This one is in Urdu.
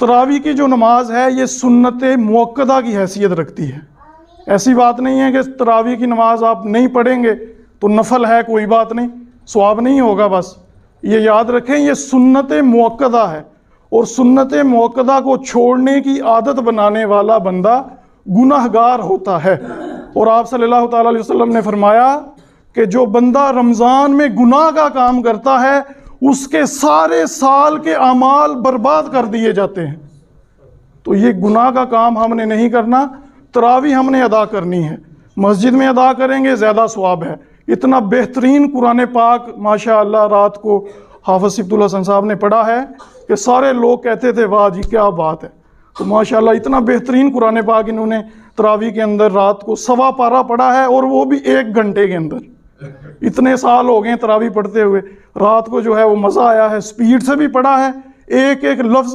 تراویح کی جو نماز ہے یہ سنت موقدہ کی حیثیت رکھتی ہے. ایسی بات نہیں ہے کہ تراویح کی نماز آپ نہیں پڑھیں گے تو نفل ہے کوئی بات نہیں، ثواب نہیں ہوگا. بس یہ یاد رکھیں یہ سنت موقدہ ہے، اور سنت موقدہ کو چھوڑنے کی عادت بنانے والا بندہ گناہ گار ہوتا ہے. اور آپ صلی اللہ تعالیٰ علیہ وسلم نے فرمایا کہ جو بندہ رمضان میں گناہ کا کام کرتا ہے اس کے سارے سال کے اعمال برباد کر دیے جاتے ہیں. تو یہ گناہ کا کام ہم نے نہیں کرنا. تراویح ہم نے ادا کرنی ہے، مسجد میں ادا کریں گے زیادہ ثواب ہے. اتنا بہترین قرآن پاک ماشاء اللہ رات کو حافظ صفت اللہ حسن صاحب نے پڑھا ہے کہ سارے لوگ کہتے تھے واہ جی کیا بات ہے. تو ماشاء اللہ اتنا بہترین قرآن پاک انہوں نے تراویح کے اندر رات کو 1.25 پارہ پڑھا ہے، اور وہ بھی 1 گھنٹے کے اندر. اتنے سال ہو گئے تراویح پڑھتے ہوئے، رات کو جو ہے وہ مزہ آیا ہے، سپیڈ سے بھی پڑھا ہے، ایک ایک لفظ کی